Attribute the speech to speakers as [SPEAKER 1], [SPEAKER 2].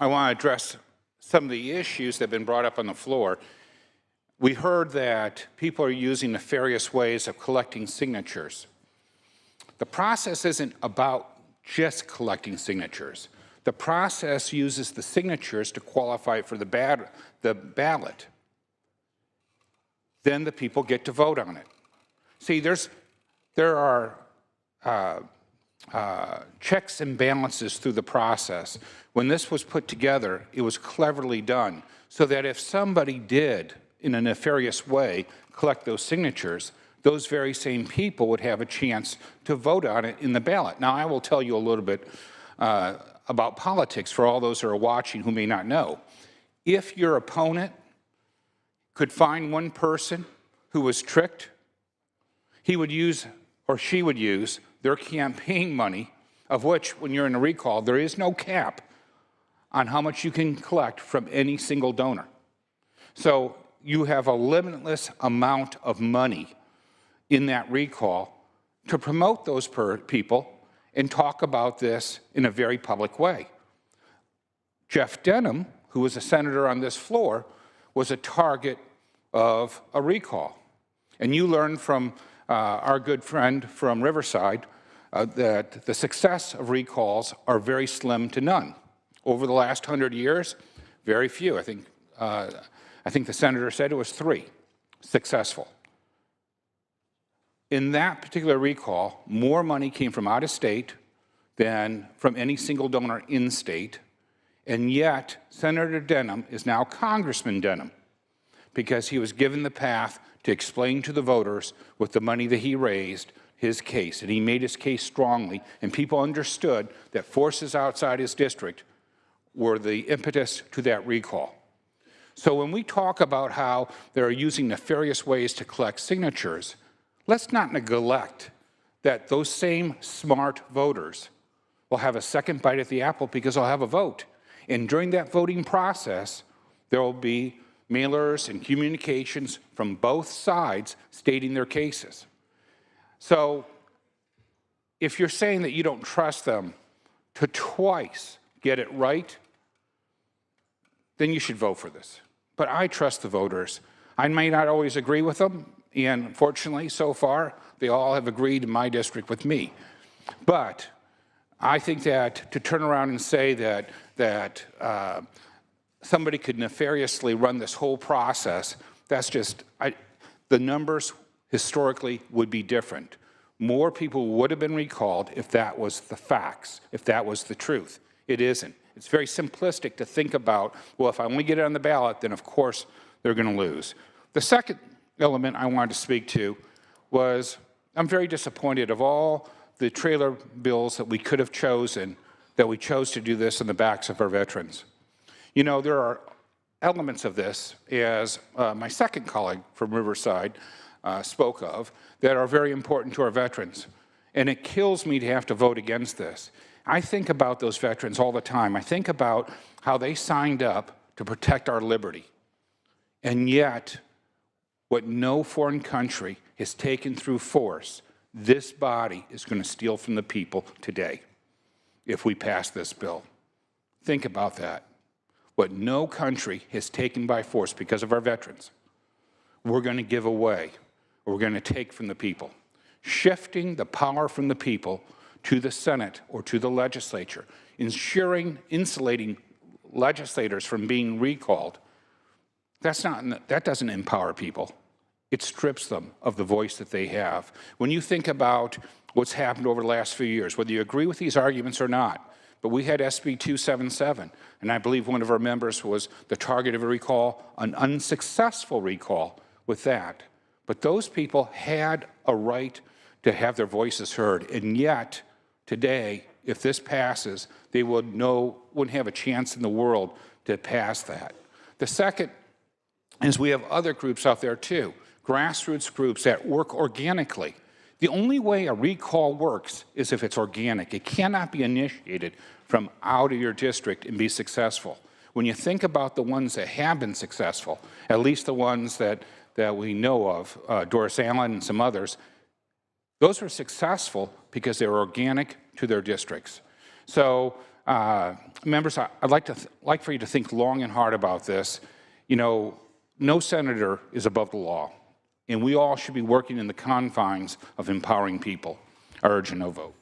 [SPEAKER 1] I want to address some of the issues that have been brought up on the floor. We heard that people are using nefarious ways of collecting signatures. The process isn't about just collecting signatures. The process uses the signatures to qualify for the ballot. Then the people get to vote on it. See, there are checks and balances through the process. When this was put together, it was cleverly done so that if somebody did, in a nefarious way, collect those signatures, those very same people would have a chance to vote on it in the ballot. Now, I will tell you a little bit about politics for all those who are watching who may not know. If your opponent could find one person who was tricked, he would use, or she would use, their campaign money, of which, when you're in a recall, there is no cap on how much you can collect from any single donor. So you have a limitless amount of money in that recall to promote those people and talk about this in a very public way. Jeff Denham, who was a senator on this floor, was a target of a recall. And you learned from our good friend from Riverside that the success of recalls are very slim to none. Over the last 100 years, very few. I think the senator said it was 3 successful. In that particular recall, more money came from out of state than from any single donor in state, and yet Senator Denham is now Congressman Denham because he was given the path to explain to the voters with the money that he raised his case, and he made his case strongly, and people understood that forces outside his district were the impetus to that recall. So when we talk about how they're using nefarious ways to collect signatures, let's not neglect that those same smart voters will have a second bite at the apple because they'll have a vote. And during that voting process, there will be mailers and communications from both sides stating their cases. So if you're saying that you don't trust them to twice get it right, then you should vote for this. But I trust the voters. I may not always agree with them, and fortunately, so far, they all have agreed in my district with me. But I think that to turn around and say that somebody could nefariously run this whole process, that's just, the numbers historically would be different. More people would have been recalled if that was the facts, if that was the truth. It isn't. It's very simplistic to think about, well, if I only get it on the ballot, then of course they're going to lose. The second element I wanted to speak to was I'm very disappointed of all the trailer bills that we could have chosen, that we chose to do this on the backs of our veterans. You know, there are elements of this, as my second colleague from Riverside spoke of, that are very important to our veterans. And it kills me to have to vote against this. I think about those veterans all the time. I think about how they signed up to protect our liberty. And yet, what no foreign country has taken through force, this body is going to steal from the people today if we pass this bill. Think about that. What no country has taken by force because of our veterans, we're going to give away, or we're going to take from the people. Shifting the power from the people to the Senate or to the legislature, insulating legislators from being recalled, that doesn't empower people. It strips them of the voice that they have. When you think about what's happened over the last few years, whether you agree with these arguments or not, but we had SB 277, and I believe one of our members was the target of a recall, an unsuccessful recall with that. But those people had a right to have their voices heard, and yet today, if this passes, they wouldn't have a chance in the world to pass that. The second is we have other groups out there too, grassroots groups that work organically. The only way a recall works is if it's organic. It cannot be initiated from out of your district and be successful. When you think about the ones that have been successful, at least the ones that we know of, Doris Allen and some others, those were successful because they were organic to their districts. So Members, I'd like for you to think long and hard about this. You know, no senator is above the law, and we all should be working in the confines of empowering people. I urge a no vote.